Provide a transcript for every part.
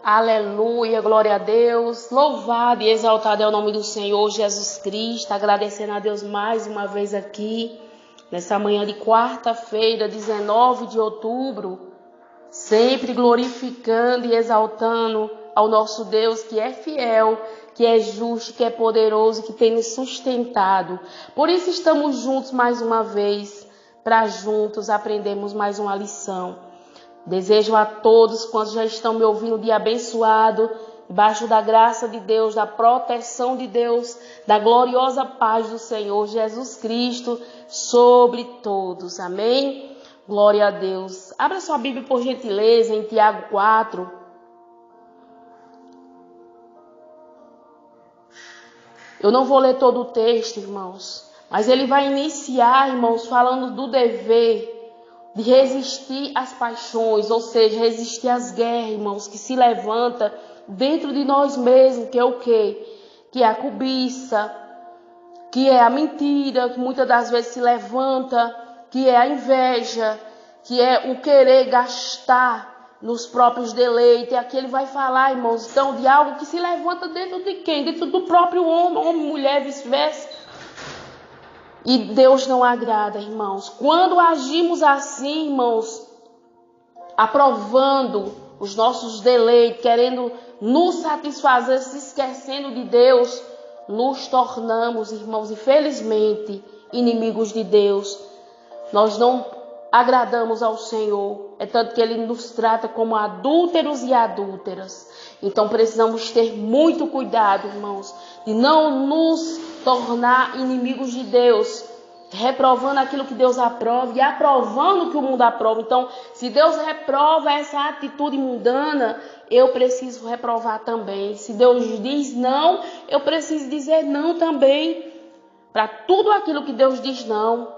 Aleluia, glória a Deus. Louvado e exaltado é o nome do Senhor Jesus Cristo. Agradecendo a Deus mais uma vez aqui, nessa manhã de quarta-feira, 19 de outubro. Sempre glorificando e exaltando ao nosso Deus que é fiel, que é justo, que é poderoso, que tem nos sustentado. Por isso estamos juntos mais uma vez, para juntos aprendermos mais uma lição. Desejo a todos quantos já estão me ouvindo de abençoado, debaixo da graça de Deus, da proteção de Deus, da gloriosa paz do Senhor Jesus Cristo sobre todos. Amém? Glória a Deus. Abra sua Bíblia por gentileza em Tiago 4. Eu não vou ler todo o texto, irmãos, mas ele vai iniciar, irmãos, falando do dever de resistir às paixões, ou seja, resistir às guerras, irmãos, que se levanta dentro de nós mesmos, que é o quê? Que é a cobiça, que é a mentira, que muitas das vezes se levanta, que é a inveja, que é o querer gastar nos próprios deleites. Aqui ele vai falar, irmãos, então, de algo que se levanta dentro de quem? Dentro do próprio homem, mulher, vice-versa. E Deus não agrada, irmãos. Quando agimos assim, irmãos, aprovando os nossos deleites, querendo nos satisfazer, se esquecendo de Deus, nos tornamos, irmãos, infelizmente, inimigos de Deus. Nós não agradamos ao Senhor. É tanto que Ele nos trata como adúlteros e adúlteras. Então precisamos ter muito cuidado, irmãos, de não nos tornar inimigos de Deus, reprovando aquilo que Deus aprova e aprovando o que o mundo aprova. Então, se Deus reprova essa atitude mundana, eu preciso reprovar também. Se Deus diz não, eu preciso dizer não também para tudo aquilo que Deus diz não.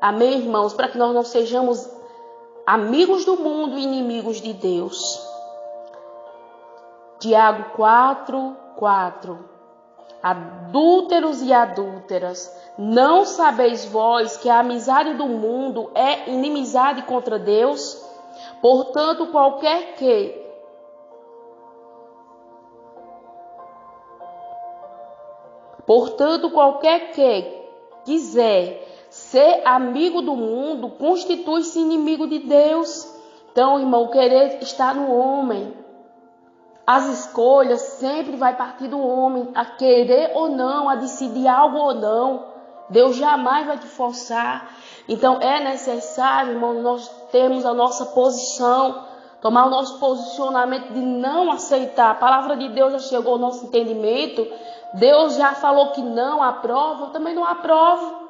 Amém, irmãos? Para que nós não sejamos amigos do mundo e inimigos de Deus. Tiago 4:4. Adúlteros e adúlteras, não sabeis vós que a amizade do mundo é inimizade contra Deus? Portanto, qualquer que quiser ser amigo do mundo, constitui-se inimigo de Deus. Então, irmão, querer estar no homem. As escolhas sempre vai partir do homem, a querer ou não, a decidir algo ou não. Deus jamais vai te forçar. Então é necessário, irmão, nós termos a nossa posição, tomar o nosso posicionamento de não aceitar. A palavra de Deus já chegou ao nosso entendimento. Deus já falou que não aprova, eu também não aprovo.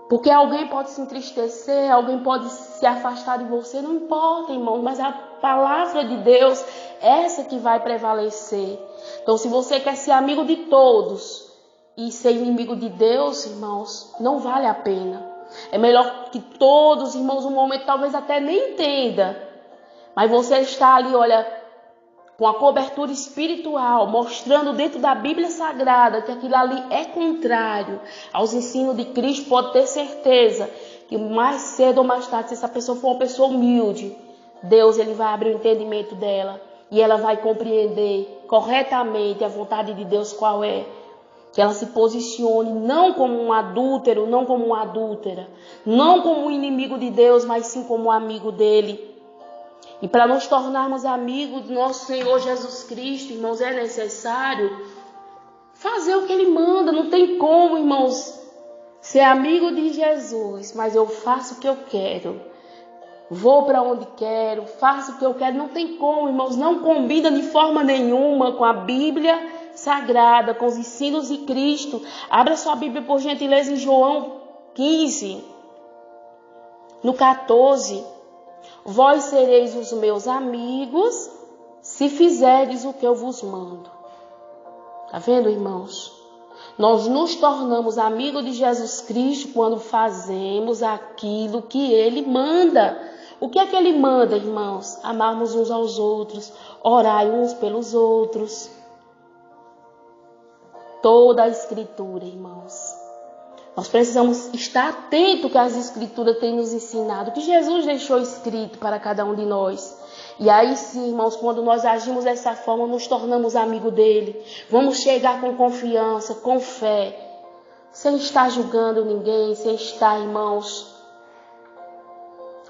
Porque alguém pode se entristecer, alguém pode se afastar de você, não importa, irmão, mas a palavra de Deus é essa que vai prevalecer. Então, se você quer ser amigo de todos e ser inimigo de Deus, irmãos, não vale a pena. É melhor que todos, irmãos, um momento talvez até nem entenda, mas você está ali, olha, com a cobertura espiritual, mostrando dentro da Bíblia Sagrada que aquilo ali é contrário aos ensinos de Cristo, pode ter certeza que mais cedo ou mais tarde, se essa pessoa for uma pessoa humilde, Deus ele vai abrir o entendimento dela e ela vai compreender corretamente a vontade de Deus qual é. Que ela se posicione não como um adúltero, não como uma adúltera, não como um inimigo de Deus, mas sim como um amigo dele. E para nos tornarmos amigos do nosso Senhor Jesus Cristo, irmãos, é necessário fazer o que Ele manda. Não tem como, irmãos, ser amigo de Jesus, mas eu faço o que eu quero. Vou para onde quero, faço o que eu quero. Não tem como, irmãos, não combina de forma nenhuma com a Bíblia Sagrada, com os ensinos de Cristo. Abra sua Bíblia, por gentileza, em João 15, no 14. Vós sereis os meus amigos se fizerdes o que eu vos mando. Tá vendo, irmãos? Nós nos tornamos amigos de Jesus Cristo quando fazemos aquilo que Ele manda. O que é que Ele manda, irmãos? Amarmos uns aos outros, orai uns pelos outros. Toda a Escritura, irmãos. Nós precisamos estar atento ao que as Escrituras têm nos ensinado, o que Jesus deixou escrito para cada um de nós. E aí sim, irmãos, quando nós agimos dessa forma, nos tornamos amigos dele. Vamos chegar com confiança, com fé, sem estar julgando ninguém, sem estar, irmãos,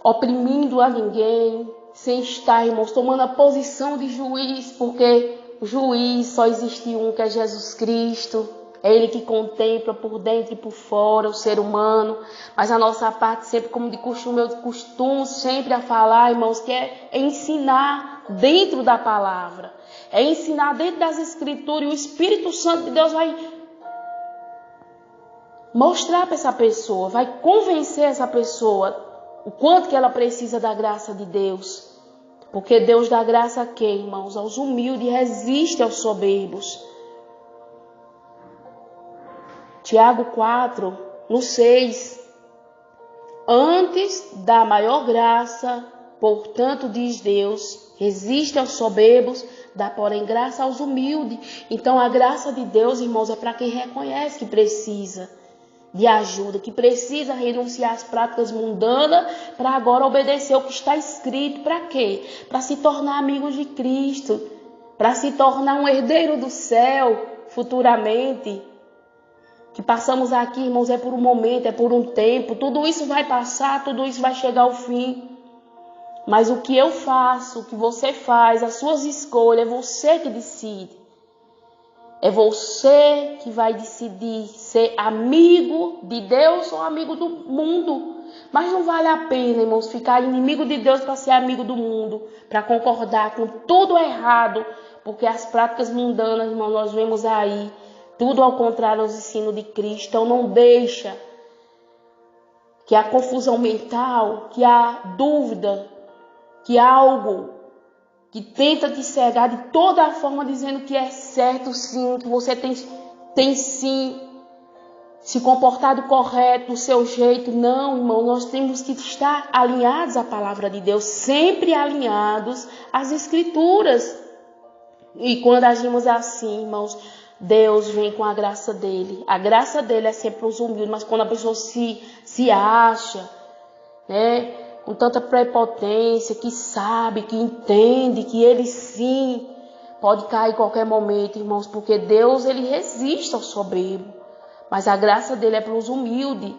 oprimindo a ninguém, sem estar, irmãos, tomando a posição de juiz, porque o juiz só existe um, que é Jesus Cristo. É Ele que contempla por dentro e por fora o ser humano. Mas a nossa parte, sempre como de costume, eu costumo sempre a falar, irmãos, que é ensinar dentro da palavra. É ensinar dentro das Escrituras. E o Espírito Santo de Deus vai mostrar para essa pessoa, vai convencer essa pessoa o quanto que ela precisa da graça de Deus. Porque Deus dá graça a quem, irmãos? Aos humildes e resiste aos soberbos. Tiago 4, no 6. Antes da maior graça, portanto, diz Deus, resiste aos soberbos, dá, porém, graça aos humildes. Então, a graça de Deus, irmãos, é para quem reconhece que precisa de ajuda, que precisa renunciar às práticas mundanas para agora obedecer o que está escrito. Para quê? Para se tornar amigo de Cristo, para se tornar um herdeiro do céu futuramente. Que passamos aqui, irmãos, é por um momento, é por um tempo. Tudo isso vai passar, tudo isso vai chegar ao fim. Mas o que eu faço, o que você faz, as suas escolhas, é você que decide. É você que vai decidir ser amigo de Deus ou amigo do mundo. Mas não vale a pena, irmãos, ficar inimigo de Deus para ser amigo do mundo, para concordar com tudo errado, porque as práticas mundanas, irmãos, nós vemos aí, tudo ao contrário aos ensinos de Cristo. Então não deixa que a confusão mental, que a dúvida, que algo que tenta te cegar de toda a forma, dizendo que é certo sim, que você tem sim se comportado correto, do seu jeito. Não, irmão, nós temos que estar alinhados à palavra de Deus, sempre alinhados às Escrituras. E quando agimos assim, irmãos, Deus vem com a graça dele. A graça dele é sempre os humildes, mas quando a pessoa se acha, né, com tanta prepotência, que sabe, que entende, que ele sim pode cair em qualquer momento, irmãos, porque Deus, ele resiste ao soberbo, mas a graça dele é para os humildes.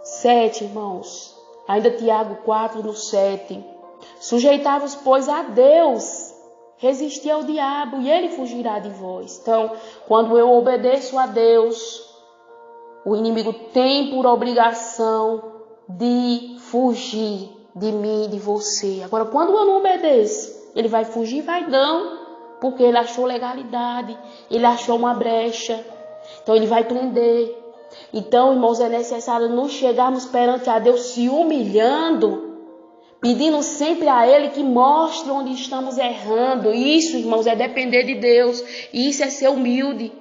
7, irmãos, ainda Tiago 4, no 7. Sujeitai-vos, pois, a Deus, resistir ao diabo e ele fugirá de vós. Então, quando eu obedeço a Deus, o inimigo tem por obrigação de fugir de mim, de você. Agora, quando eu não obedeço, ele vai fugir, vai não, porque ele achou legalidade, ele achou uma brecha. Então, ele vai prender. Então, irmãos, é necessário nos chegarmos perante a Deus se humilhando, pedindo sempre a Ele que mostre onde estamos errando. Isso, irmãos, é depender de Deus. Isso é ser humilde.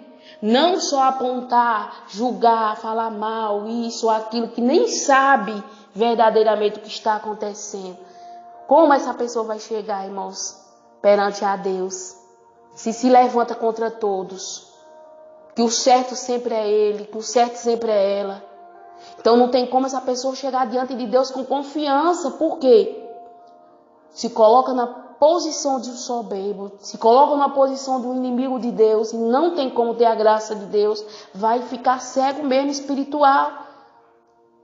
Não só apontar, julgar, falar mal, isso ou aquilo, que nem sabe verdadeiramente o que está acontecendo. Como essa pessoa vai chegar, irmãos, perante a Deus, se levanta contra todos? Que o certo sempre é Ele, que o certo sempre é ela. Então não tem como essa pessoa chegar diante de Deus com confiança. Por quê? Se coloca na posição de um soberbo, se coloca na posição de um inimigo de Deus e não tem como ter a graça de Deus, vai ficar cego mesmo espiritual.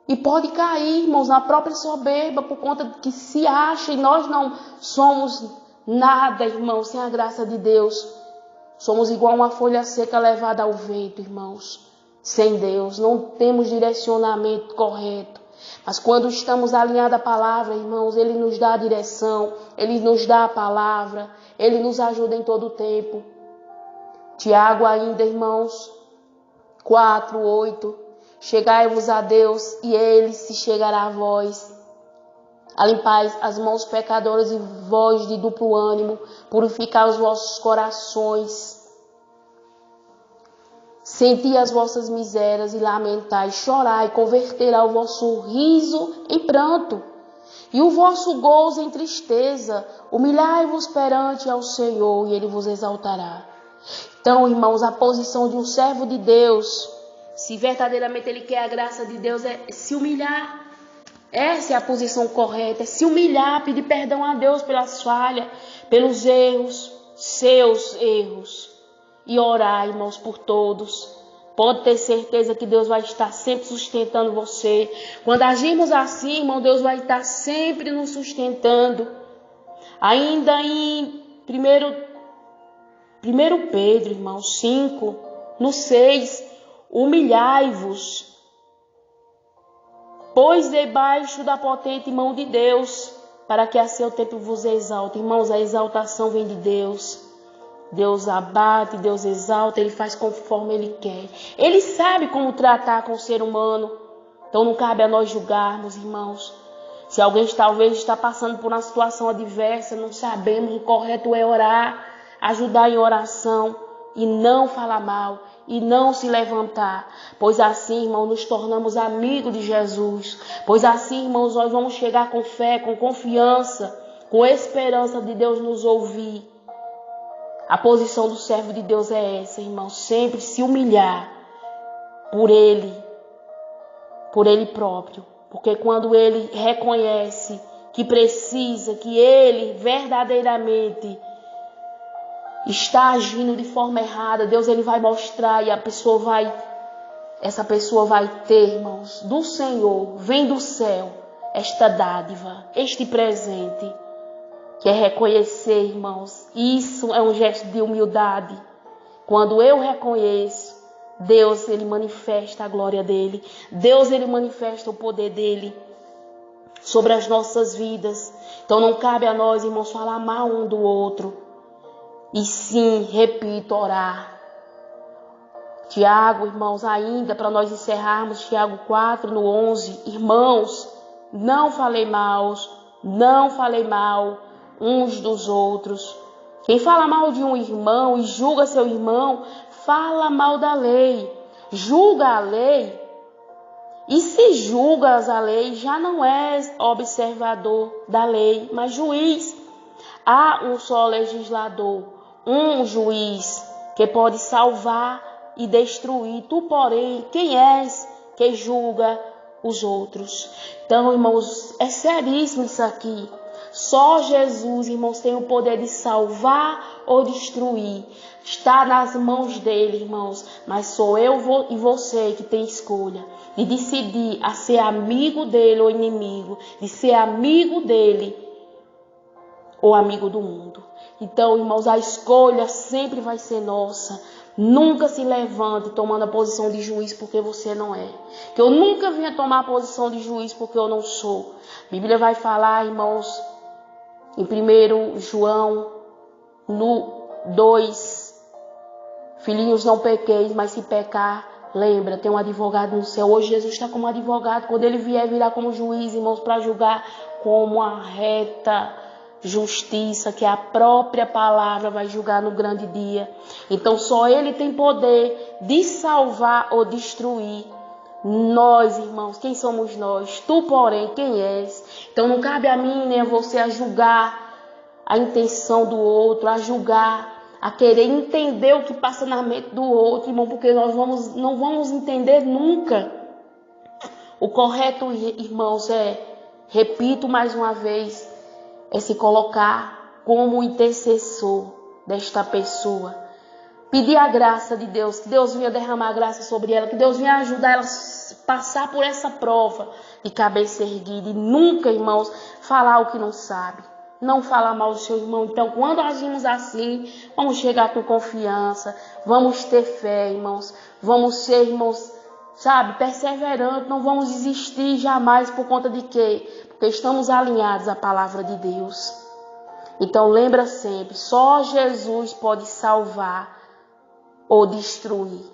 E pode cair, irmãos, na própria soberba, por conta de que se acha, e nós não somos nada, irmãos, sem a graça de Deus. Somos igual uma folha seca levada ao vento, irmãos. Sem Deus, não temos direcionamento correto. Mas quando estamos alinhados à palavra, irmãos, Ele nos dá a direção, Ele nos dá a palavra, Ele nos ajuda em todo o tempo. Tiago ainda, irmãos, 4, 8. Chegai-vos a Deus e Ele se chegará a vós. Alimpai as mãos pecadoras e vós de duplo ânimo, purificai os vossos corações. Senti as vossas misérias e lamentai, chorai, converterá o vosso riso em pranto e o vosso gozo em tristeza. Humilhai-vos perante ao Senhor e Ele vos exaltará. Então, irmãos, a posição de um servo de Deus, se verdadeiramente ele quer a graça de Deus, é se humilhar. Essa é a posição correta, é se humilhar, pedir perdão a Deus pelas falhas, pelos erros, seus erros. E orar, irmãos, por todos. Pode ter certeza que Deus vai estar sempre sustentando você. Quando agirmos assim, irmão, Deus vai estar sempre nos sustentando. Ainda em 1 Pedro, irmão, 5, no 6, humilhai-vos, pois debaixo da potente mão de Deus, para que a seu tempo vos exalte. Irmãos, a exaltação vem de Deus. Deus abate, Deus exalta, Ele faz conforme Ele quer. Ele sabe como tratar com o ser humano. Então não cabe a nós julgarmos, irmãos. Se alguém talvez está passando por uma situação adversa, não sabemos, o correto é orar, ajudar em oração e não falar mal e não se levantar. Pois assim, irmão, nos tornamos amigos de Jesus. Pois assim, irmãos, nós vamos chegar com fé, com confiança, com esperança de Deus nos ouvir. A posição do servo de Deus é essa, irmão, sempre se humilhar por Ele próprio. Porque quando ele reconhece que precisa, que ele verdadeiramente está agindo de forma errada, Deus ele vai mostrar e essa pessoa vai ter, irmãos, do Senhor, vem do céu, esta dádiva, este presente, que é reconhecer, irmãos. Isso é um gesto de humildade. Quando eu reconheço, Deus, ele manifesta a glória dele. Deus, ele manifesta o poder dele sobre as nossas vidas. Então não cabe a nós, irmãos, falar mal um do outro. E sim, repito, orar. Tiago, irmãos, ainda para nós encerrarmos, Tiago 4, no 11. Irmãos, não falei mal uns dos outros. Quem fala mal de um irmão e julga seu irmão, fala mal da lei, julga a lei. E se julgas a lei, já não és observador da lei, mas juiz. Há um só legislador, um juiz, que pode salvar e destruir. Tu, porém, quem és que julga os outros? Então, irmãos, é seríssimo isso aqui. Só Jesus, irmãos, tem o poder de salvar ou destruir. Está nas mãos dele, irmãos. Mas sou eu e você que tem escolha de decidir a ser amigo dele ou inimigo. De ser amigo dele ou amigo do mundo. Então, irmãos, a escolha sempre vai ser nossa. Nunca se levante tomando a posição de juiz porque você não é. Que eu nunca venha tomar a posição de juiz porque eu não sou. A Bíblia vai falar, irmãos, em 1 João, no 2, filhinhos, não pequeis, mas se pecar, lembra, tem um advogado no céu. Hoje Jesus está como advogado. Quando ele vier, virá como juiz, irmãos, para julgar como a reta justiça, que a própria palavra vai julgar no grande dia. Então só ele tem poder de salvar ou destruir. Nós, irmãos, quem somos nós? Tu, porém, quem és? Então não cabe a mim nem a você a julgar a intenção do outro, a julgar, a querer entender o que passa na mente do outro, irmão, porque nós não vamos entender nunca. O correto, irmãos, repito mais uma vez, é se colocar como intercessor desta pessoa. Pedir a graça de Deus, que Deus venha derramar graça sobre ela, que Deus venha ajudar ela a passar por essa prova de cabeça erguida. E nunca, irmãos, falar o que não sabe. Não falar mal do seu irmão. Então, quando agimos assim, vamos chegar com confiança, vamos ter fé, irmãos. Vamos ser, irmãos, perseverantes, não vamos desistir jamais por conta de quê? Porque estamos alinhados à palavra de Deus. Então, lembra sempre, só Jesus pode salvar ou destruir.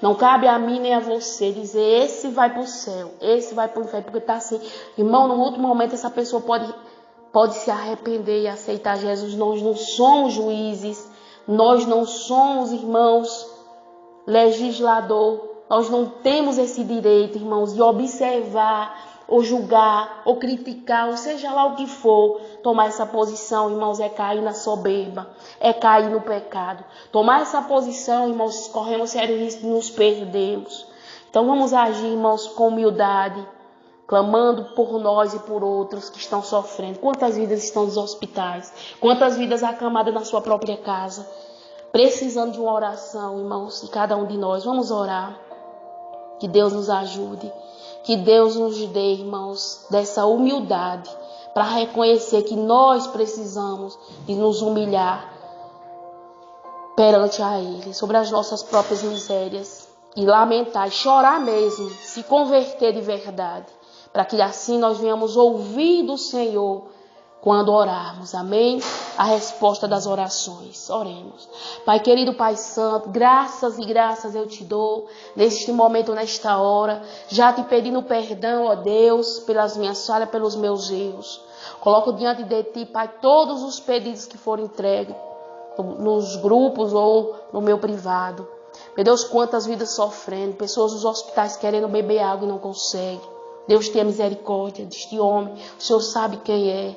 Não cabe a mim nem a você dizer, esse vai para o céu, esse vai para o inferno, porque está assim. Irmão, no último momento essa pessoa pode se arrepender e aceitar Jesus. Nós não somos juízes, nós não somos, irmãos, legislador. Nós não temos esse direito, irmãos, de observar ou julgar, ou criticar, ou seja lá o que for. Tomar essa posição, irmãos, é cair na soberba, é cair no pecado. Tomar essa posição, irmãos, corremos sério risco de nos perdermos. Então vamos agir, irmãos, com humildade, clamando por nós e por outros que estão sofrendo. Quantas vidas estão nos hospitais? Quantas vidas acamadas na sua própria casa? Precisando de uma oração, irmãos, e cada um de nós. Vamos orar. Que Deus nos ajude. Que Deus nos dê, irmãos, dessa humildade para reconhecer que nós precisamos de nos humilhar perante a Ele, sobre as nossas próprias misérias e lamentar, e chorar mesmo, se converter de verdade, para que assim nós venhamos ouvir do Senhor quando orarmos, amém? A resposta das orações, oremos. Pai querido, Pai santo, graças e graças eu te dou, neste momento, nesta hora, já te pedindo perdão, ó Deus, pelas minhas falhas, pelos meus erros. Coloco diante de ti, Pai, todos os pedidos que foram entregues, nos grupos ou no meu privado. Meu Deus, quantas vidas sofrendo, pessoas nos hospitais querendo beber água e não conseguem. Deus tenha misericórdia deste homem, o Senhor sabe quem é.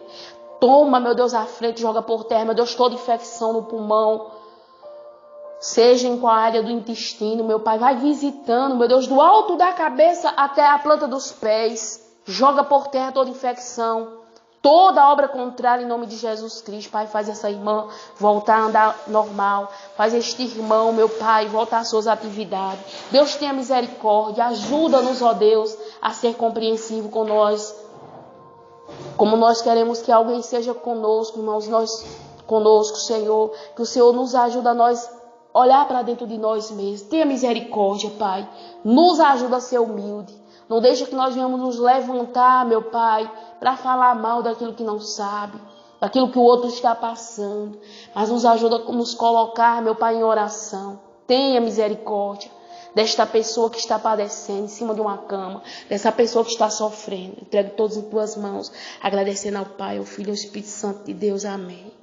Toma, meu Deus, à frente, joga por terra, meu Deus, toda infecção no pulmão, seja em qual área do intestino, meu Pai, vai visitando, meu Deus, do alto da cabeça até a planta dos pés, joga por terra toda infecção, toda obra contrária em nome de Jesus Cristo. Pai, faz essa irmã voltar a andar normal, faz este irmão, meu Pai, voltar às suas atividades. Deus tenha misericórdia, ajuda-nos, ó Deus, a ser compreensivo com nós, como nós queremos que alguém seja conosco, irmãos, nós conosco, Senhor, que o Senhor nos ajude a nós olhar para dentro de nós mesmos. Tenha misericórdia, Pai, nos ajuda a ser humilde, não deixa que nós venhamos nos levantar, meu Pai, para falar mal daquilo que não sabe, daquilo que o outro está passando, mas nos ajuda a nos colocar, meu Pai, em oração. Tenha misericórdia desta pessoa que está padecendo em cima de uma cama, dessa pessoa que está sofrendo. Entrego todos em tuas mãos, agradecendo ao Pai, ao Filho e ao Espírito Santo de Deus. Amém.